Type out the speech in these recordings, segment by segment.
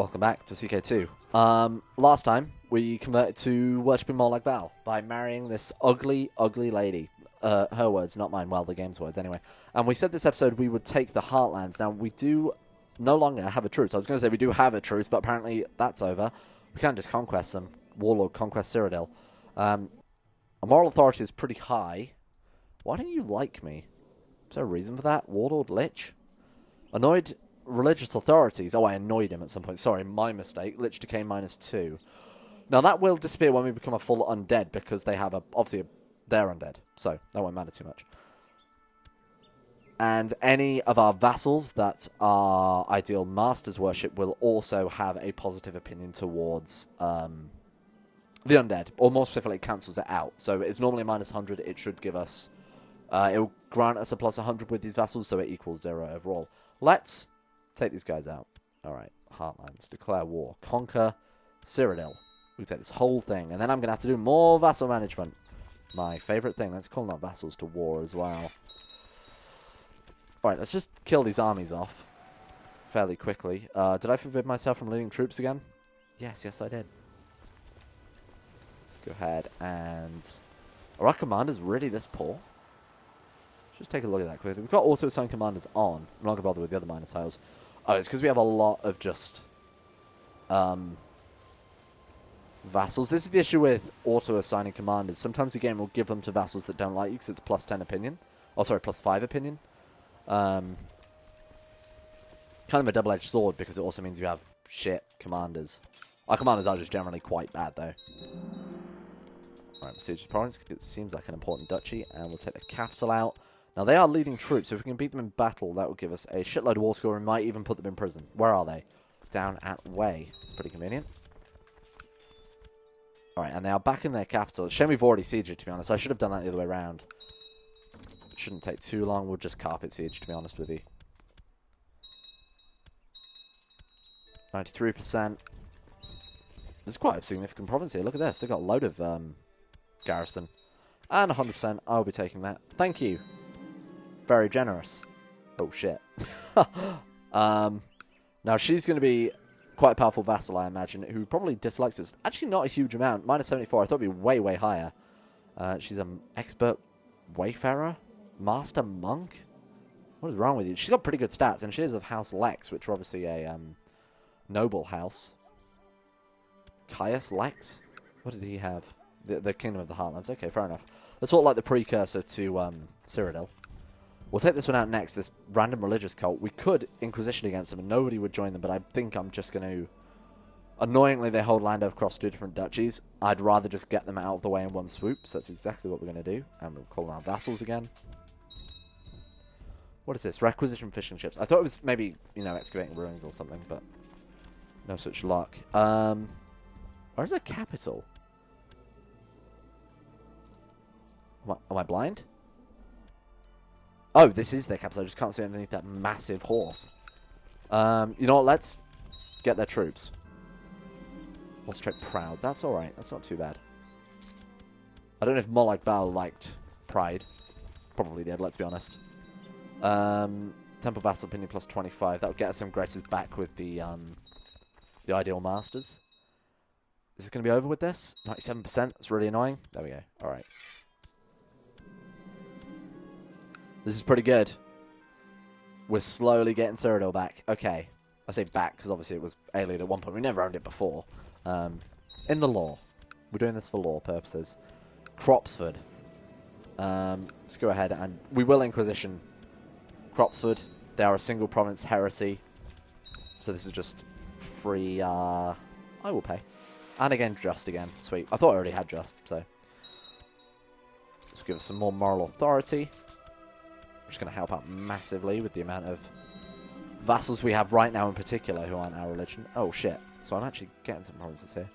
Welcome back to CK2. Last time, we converted to worshipping more like Val by marrying this ugly, ugly lady. Her words, not mine. Well, the game's words, anyway. And we said this episode we would take the Heartlands. Now, we do no longer have a truce. I was going to say we do have a truce, but apparently that's over. We can't just conquest them. Warlord conquest Cyrodiil. Our moral authority is pretty high. Why don't you like me? Is there a reason for that? Warlord Lich? Annoyed religious authorities. Oh, I annoyed him at some point. Sorry, my mistake. Lich decay -2. Now, that will disappear when we become a full undead, because they have they're undead. So, that won't matter too much. And any of our vassals that our ideal masters worship will also have a positive opinion towards the undead. Or more specifically, it cancels it out. So, it's normally -100. It should give us... it will grant us a +100 with these vassals, so it equals 0 overall. Let's take these guys out. Alright, Heartlands. Declare war. Conquer Cyrodiil. We take this whole thing. And then I'm going to have to do more vassal management. My favourite thing. Let's call our vassals to war as well. Alright, let's just kill these armies off fairly quickly. Did I forbid myself from leading troops again? Yes, I did. Let's go ahead and... Are our commanders really this poor? Just take a look at that quickly. We've got auto-assign commanders on. I'm not going to bother with the other minor tiles. Oh, it's because we have a lot of just... vassals. This is the issue with auto-assigning commanders. Sometimes the game will give them to vassals that don't like you because it's +10 opinion. Oh, sorry, +5 opinion. Kind of a double-edged sword because it also means you have shit commanders. Our commanders are just generally quite bad, though. Alright, Besieged Province. It seems like an important duchy, and we'll take the capital out. Now, they are leading troops, so if we can beat them in battle, that will give us a shitload of war score, and might even put them in prison. Where are they? Down at Way. It's pretty convenient. Alright, and they are back in their capital. It's a shame we've already sieged it, to be honest. I should have done that the other way around. It shouldn't take too long. We'll just carpet siege, to be honest with you. 93%. There's quite a significant province here. Look at this. They've got a load of garrison. And 100%. I'll be taking that. Thank you. Very generous. Oh, shit. Now, she's going to be quite a powerful vassal, I imagine, who probably dislikes us. Actually, not a huge amount. -74. I thought it would be way, way higher. She's an expert wayfarer? Master monk? What is wrong with you? She's got pretty good stats, and she is of House Lex, which are obviously a noble house. Caius Lex? What did he have? The Kingdom of the Heartlands. Okay, fair enough. That's sort of like the precursor to Cyrodiil. We'll take this one out next, this random religious cult. We could Inquisition against them and nobody would join them, but I think I'm just going to... Annoyingly, they hold land across 2 different duchies. I'd rather just get them out of the way in one swoop, so that's exactly what we're going to do. And we'll call them our vassals again. What is this? Requisition fishing ships. I thought it was maybe, you know, excavating ruins or something, but no such luck. Where's the capital? Am I blind? Oh, this is their capital. I just can't see underneath that massive horse. You know what? Let's get their troops. We'll straight proud. That's alright. That's not too bad. I don't know if more like Val liked pride. Probably did, let's be honest. Temple Vassal Opinion +25. That would get us some graces back with the ideal masters. Is it going to be over with this? 97%. That's really annoying. There we go. Alright. This is pretty good. We're slowly getting Cyrodiil back. Okay. I say back because obviously it was alien at one point. We never owned it before. In the law. We're doing this for law purposes. Cropsford. Let's go ahead and... We will Inquisition Cropsford. They are a single province heresy. So this is just free... I will pay. And again, just again. Sweet. I thought I already had just, so... Let's give us some more moral authority. Which is going to help out massively with the amount of vassals we have right now in particular who aren't our religion. Oh, shit. So I'm actually getting some provinces here.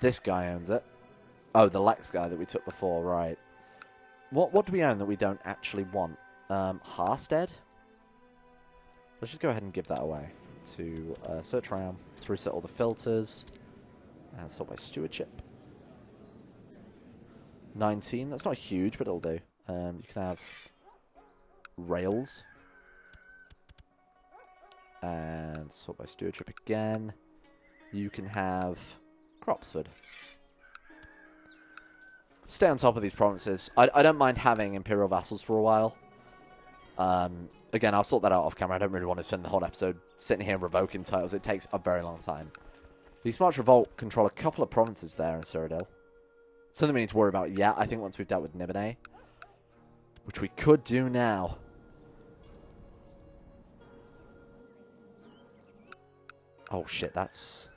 This guy owns it. Oh, the Lex guy that we took before, right. What do we own that we don't actually want? Harstead? Let's just go ahead and give that away to search around. Let's reset all the filters. And sort by stewardship. 19. That's not huge, but it'll do. You can have rails. And sort by stewardship again. You can have Cropsford. Stay on top of these provinces. I don't mind having Imperial vassals for a while. Again, I'll sort that out off camera. I don't really want to spend the whole episode sitting here and revoking titles. It takes a very long time. The Smart Revolt control a couple of provinces there in Cyrodiil. Something we need to worry about yet, I think, once we've dealt with Nibene. Which we could do now. Oh shit, that's...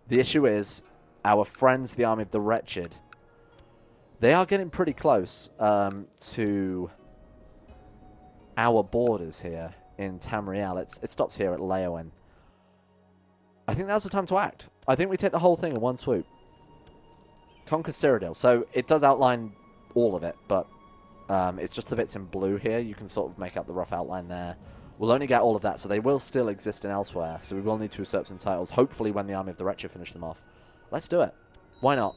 The issue is, our friends, the Army of the Wretched, they are getting pretty close to our borders here in Tamriel. It stops here at Leowen. I think now's the time to act. I think we take the whole thing in one swoop. Conquer Cyrodiil. So it does outline all of it, but it's just the bits in blue here. You can sort of make out the rough outline there. We'll only get all of that, so they will still exist in elsewhere. So we will need to usurp some titles, hopefully when the Army of the Wretched finish them off. Let's do it. Why not?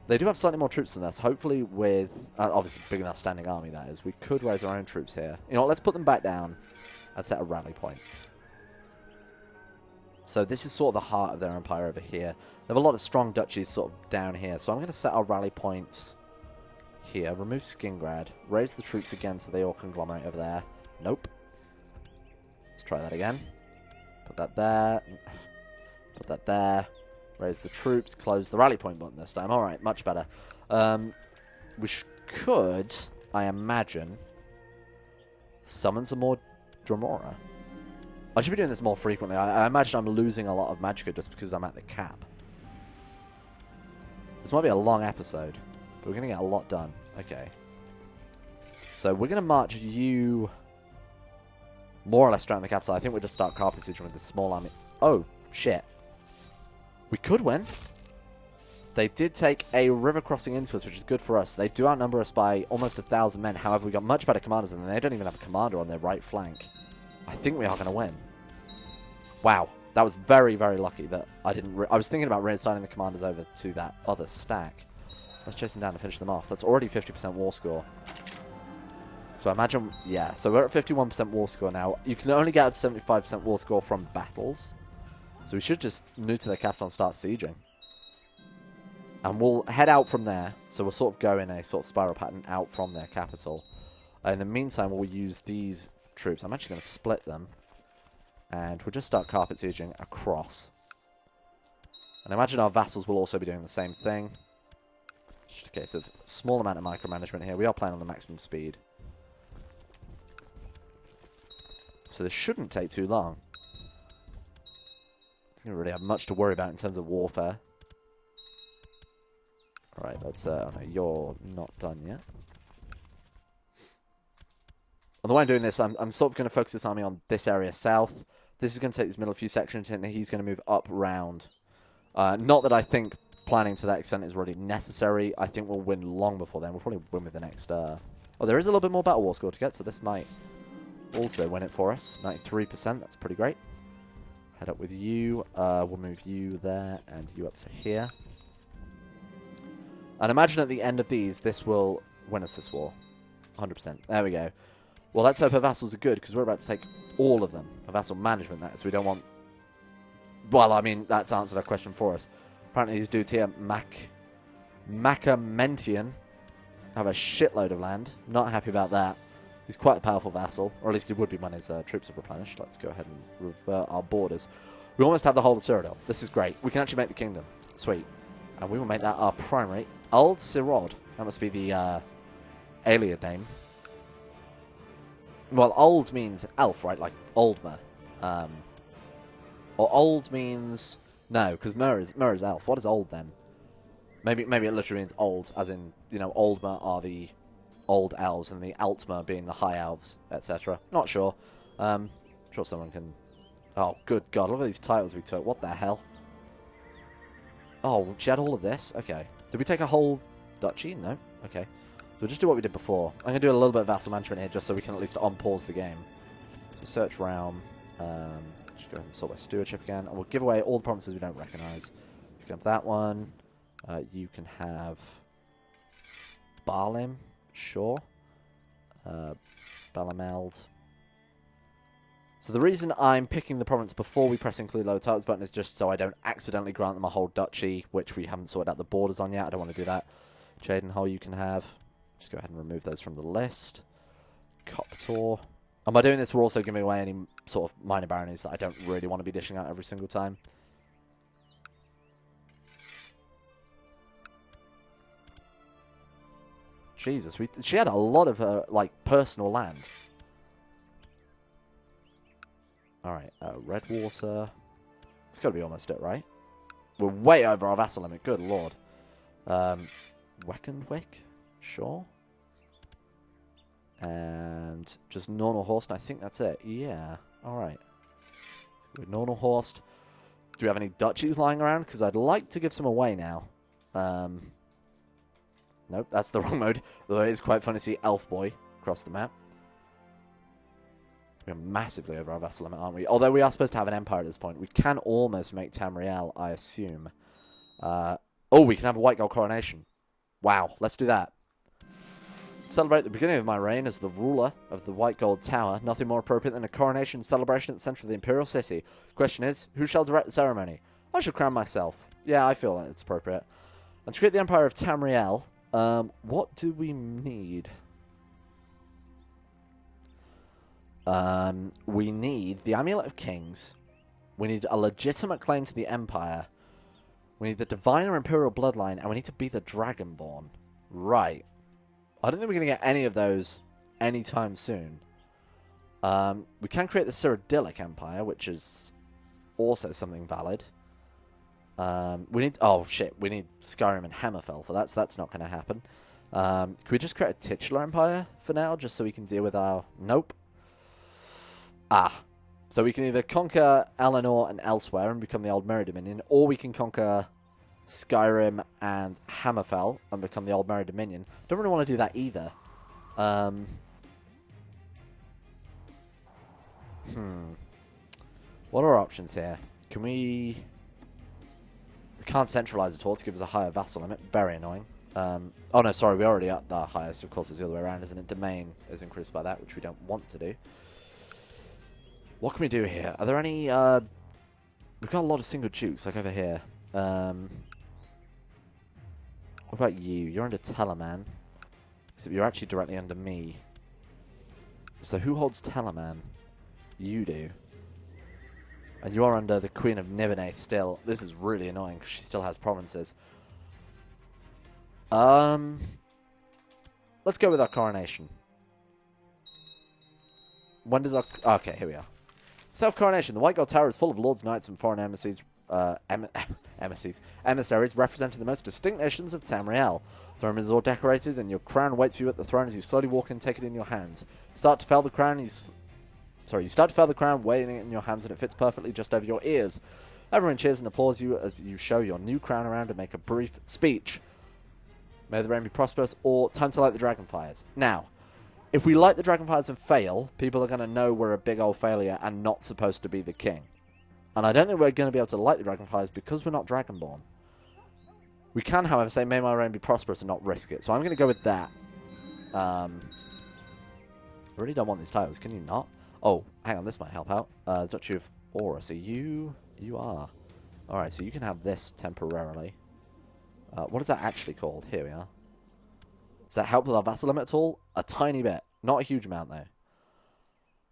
They do have slightly more troops than us. Hopefully with, obviously big enough standing army that is, we could raise our own troops here. You know what, let's put them back down and set a rally point. So this is sort of the heart of their empire over here. They have a lot of strong duchies sort of down here. So I'm going to set our rally point here. Remove Skingrad. Raise the troops again so they all conglomerate over there. Nope. Let's try that again. Put that there. Put that there. Raise the troops. Close the rally point button this time. Alright, much better. We could, I imagine, summon some more Dremora. I should be doing this more frequently. I imagine I'm losing a lot of Magicka just because I'm at the cap. This might be a long episode, but we're going to get a lot done. Okay. So we're going to march you more or less straight in the capital. I think we'll just start carpet sieging with this small army. Oh, shit. We could win. They did take a river crossing into us, which is good for us. They do outnumber us by almost 1,000 men. However, we got much better commanders than them. They don't even have a commander on their right flank. I think we are going to win. Wow. That was very, very lucky that I didn't... I was thinking about reassigning the commanders over to that other stack. Let's chase them down and finish them off. That's already 50% war score. So I imagine... Yeah, so we're at 51% war score now. You can only get up to 75% war score from battles. So we should just move to the capital and start sieging. And we'll head out from there. So we'll sort of go in a sort of spiral pattern out from their capital. In the meantime, we'll use these troops. I'm actually going to split them. And we'll just start carpet sieging across. And I imagine our vassals will also be doing the same thing. Just a case of small amount of micromanagement here. We are playing on the maximum speed. So this shouldn't take too long. I don't really have much to worry about in terms of warfare. Alright, let's... no, you're not done yet. And the way I'm doing this, I'm sort of going to focus this army on this area south. This is going to take this middle few sections, and he's going to move up round. Not that I think planning to that extent is really necessary. I think we'll win long before then. We'll probably win with the next... Oh, there is a little bit more battle war score to get, so this might also win it for us. 93%, that's pretty great. Head up with you. We'll move you there and you up to here. And imagine at the end of these, this will win us this war. 100%. There we go. Well, let's hope our vassals are good, because we're about to take all of them. A vassal management, that is. We don't want... Well, I mean, that's answered our question for us. Apparently these dudes here, Macamentian, have a shitload of land. Not happy about that. He's quite a powerful vassal, or at least he would be when his troops have replenished. Let's go ahead and revert our borders. We almost have the whole of Cyrodiil. This is great. We can actually make the kingdom. Sweet. And we will make that our primary. Old Cyrod. That must be the alien name. Well, old means elf, right? Like Oldmer. Or old means... No, because Mer is elf. What is old then? Maybe it literally means old, as in, you know, Oldmer are the old elves, and the Altmer being the high elves, etc. Not sure. Sure someone can... Oh, good God, look at these titles we took. What the hell? Oh, she had all of this? Okay. Did we take a whole duchy? No? Okay. So we'll just do what we did before. I'm going to do a little bit of vassal management here, just so we can at least unpause the game. So search realm. Just go ahead and sort by stewardship again. And we'll give away all the provinces we don't recognise. You can have that one. You can have... Barlim. Sure. Balameld. So the reason I'm picking the province before we press include lower titles button is just so I don't accidentally grant them a whole duchy, which we haven't sorted out the borders on yet. I don't want to do that. Cheydinhole you can have. Just go ahead and remove those from the list. Coptor. And by doing this, we're also giving away any sort of minor baronies that I don't really want to be dishing out every single time. Jesus, she had a lot of her, like, personal land. Alright, Redwater. It's got to be almost it, right? We're way over our vassal limit, good lord. Weckenwick? Sure. And just Nornelhorst, and I think that's it. Yeah, alright. With Nornelhorst. Do we have any duchies lying around? Because I'd like to give some away now. Nope, that's the wrong mode. Though it is quite fun to see Elf Boy across the map. We're massively over our vassal limit, aren't we? Although we are supposed to have an empire at this point. We can almost make Tamriel, I assume. Oh, we can have a white gold coronation. Wow, let's do that. Celebrate the beginning of my reign as the ruler of the White Gold Tower. Nothing more appropriate than a coronation celebration at the centre of the Imperial City. Question is, who shall direct the ceremony? I shall crown myself. Yeah, I feel that it's appropriate. And to create the Empire of Tamriel, what do we need? We need the Amulet of Kings. We need a legitimate claim to the Empire. We need the Divine or Imperial Bloodline, and we need to be the Dragonborn. Right. I don't think we're going to get any of those anytime soon. We can create the Cyrodiilic Empire, which is also something valid. We need... Oh, shit. We need Skyrim and Hammerfell for that, so that's not going to happen. Can we just create a titular empire for now, just so we can deal with our... Nope. Ah. So we can either conquer Eleanor and elsewhere and become the Old Merry Dominion, or we can conquer Skyrim and Hammerfell and become the Old Merry Dominion. Don't really want to do that either. What are our options here? Can we... We can't centralize at all to give us a higher vassal limit. Very annoying. Oh no, sorry, we're already at the highest. Of course, it's the other way around, isn't it? Domain is increased by that, which we don't want to do. What can we do here? Are there any... We've got a lot of single dukes, like over here. What about you? You're under Telemann. Except you're actually directly under me. So who holds Telemann? You do. And you are under the Queen of Nibene still. This is really annoying because she still has provinces. Let's go with our coronation. When does our... Okay, here we are. Self-coronation. The White Gold Tower is full of lords, knights, and foreign emissaries, emissaries representing the most distinct nations of Tamriel. The throne is all decorated, and your crown waits for you at the throne as you slowly walk and take it in your hands. You start to fell the crown, you start to fell the crown, weighing it in your hands, and it fits perfectly just over your ears. Everyone cheers and applauds you as you show your new crown around and make a brief speech. May the reign be prosperous, or time to light the dragonfires. Now, if we light the dragonfires and fail, people are going to know we're a big old failure and not supposed to be the king. And I don't think we're going to be able to light the dragonfires because we're not dragonborn. We can, however, say, may my reign be prosperous and not risk it. So I'm going to go with that. I really don't want these titles. Can you not? Oh, hang on. This might help out. Duchy of Aura. So you are. Alright, so you can have this temporarily. What is that actually called? Here we are. Does that help with our vassal limit at all? A tiny bit. Not a huge amount, though.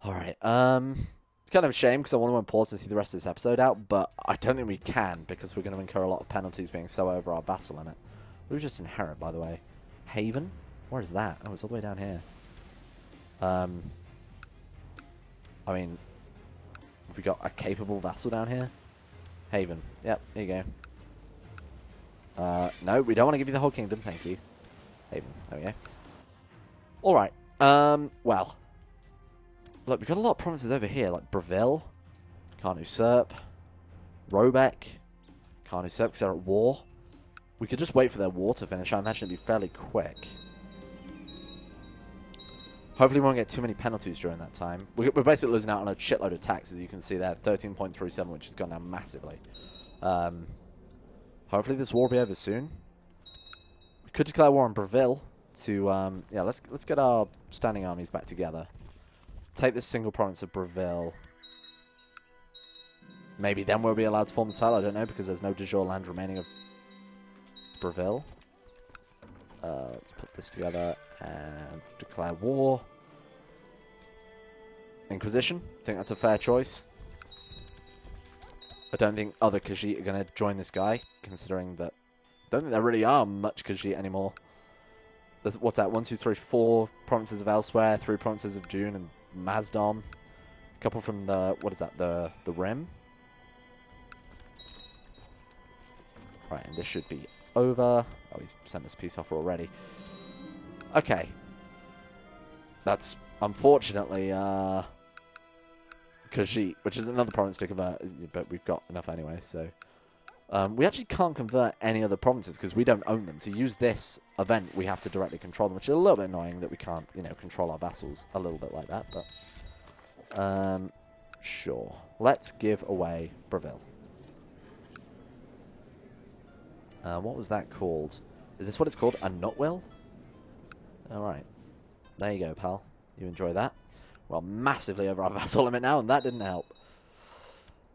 Alright, it's kind of a shame because I want to pause to see the rest of this episode out, but I don't think we can because we're going to incur a lot of penalties being so over our vassal limit. We just inherit, by the way. Haven? Where is that? Oh, it's all the way down here. I mean, have we got a capable vassal down here? Haven. Yep, there you go. No, we don't want to give you the whole kingdom, thank you. Haven, there we go. Alright, well. Look, we've got a lot of provinces over here, like Breville, can't usurp, Robeck, can't usurp because they're at war. We could just wait for their war to finish. I imagine it'd be fairly quick. Hopefully we won't get too many penalties during that time. We're basically losing out on a shitload of tax, as you can see there, 13.37, which has gone down massively. Hopefully this war will be over soon. We could declare war on Breville to, yeah, let's get our standing armies back together. Take this single province of Breville. Maybe then we'll be allowed to form the title. I don't know, because there's no de jure land remaining of Breville. Let's put this together and declare war. Inquisition. I think that's a fair choice. I don't think other Khajiit are going to join this guy, considering that I don't think there really are much Khajiit anymore. There's, what's that? 1, 2, 3, 4 provinces of Elsewhere, 3 provinces of June and Mazdom. A couple from the, what is that? The Rim. Right, and this should be over. Oh, he's sent this peace offer already. Okay. That's unfortunately Khajiit, which is another province to convert, but we've got enough anyway, so. We actually can't convert any other provinces because we don't own them. To use this event, we have to directly control them, which is a little bit annoying that we can't, you know, control our vassals a little bit like that, but sure. Let's give away Breville. What was that called? Is this what it's called? A Nutwill? Alright. There you go, pal. You enjoy that. Well, massively over our vassal limit now, and that didn't help.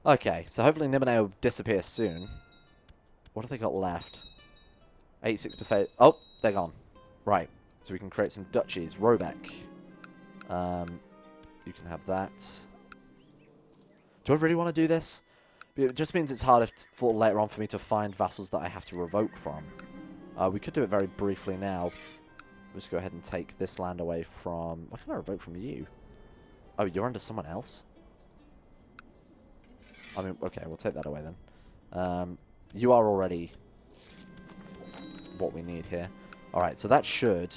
Okay, so hopefully Nibene will disappear soon. What have they got left? 86 buffet. Oh, they're gone. Right. So we can create some duchies. Robeck. You can have that. Do I really want to do this? It just means it's harder for later on for me to find vassals that I have to revoke from. We could do it very briefly now. Let's go ahead and take this land away from... Why can't I revoke from you? Oh, you're under someone else? I mean, okay, we'll take that away then. You are already what we need here. Alright, so that should,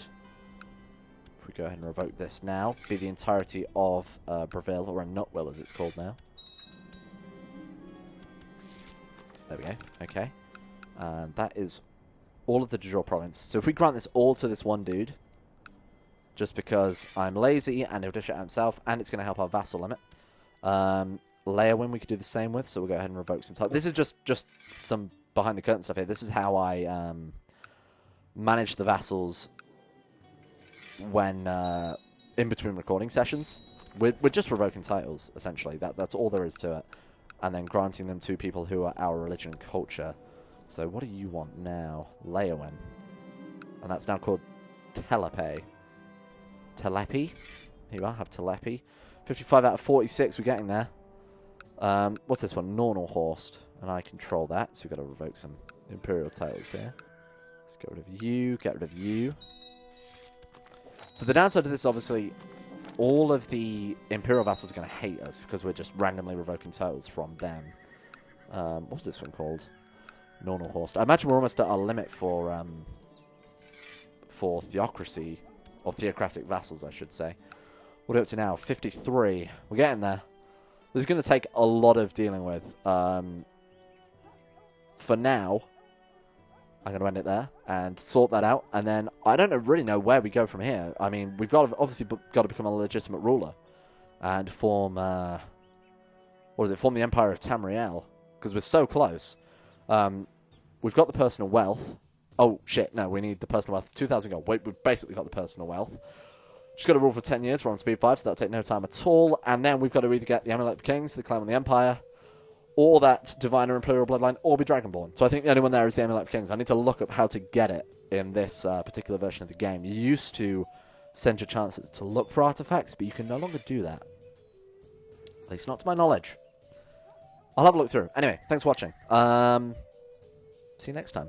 if we go ahead and revoke this now, be the entirety of Breville, or a Nutwill as it's called now. There we go, okay. And that is all of the de jure province. So if we grant this all to this one dude, just because I'm lazy and he'll dish it out himself, and it's going to help our vassal limit. Leowin we could do the same with, so we'll go ahead and revoke some time. This is just some behind the curtain stuff here. This is how I manage the vassals when in between recording sessions. We're just revoking titles, essentially. That's all there is to it. And then granting them to people who are our religion and culture. So what do you want now? Leowin. And that's now called Telepe. Telepi? Here you are, have Telepi. 55 out of 46, we're getting there. What's this one? Nornelhorst. And I control that, so we've got to revoke some imperial titles here. Let's get rid of you, get rid of you. So the downside of this, obviously, all of the imperial vassals are going to hate us because we're just randomly revoking titles from them. What was this one called? Nornelhorst. I imagine we're almost at our limit for theocracy, or theocratic vassals, I should say. What are we up to now? 53. We're getting there. This is going to take a lot of dealing with. For now, I'm going to end it there and sort that out. And then I don't really know where we go from here. I mean, we've obviously got to become a legitimate ruler and form, what is it? Form the Empire of Tamriel, because we're so close. We've got the personal wealth. Oh, shit, no, we need the personal wealth. 2,000 gold. Wait, we've basically got the personal wealth. Just got to rule for 10 years. We're on speed 5, so that'll take no time at all. And then we've got to either get the Amulet of Kings, the Claim on the Empire, or that Divine or Imperial Bloodline, or be Dragonborn. So I think the only one there is the Amulet of Kings. I need to look up how to get it in this particular version of the game. You used to send your chances to look for artifacts, but you can no longer do that. At least not to my knowledge. I'll have a look through. Anyway, thanks for watching. See you next time.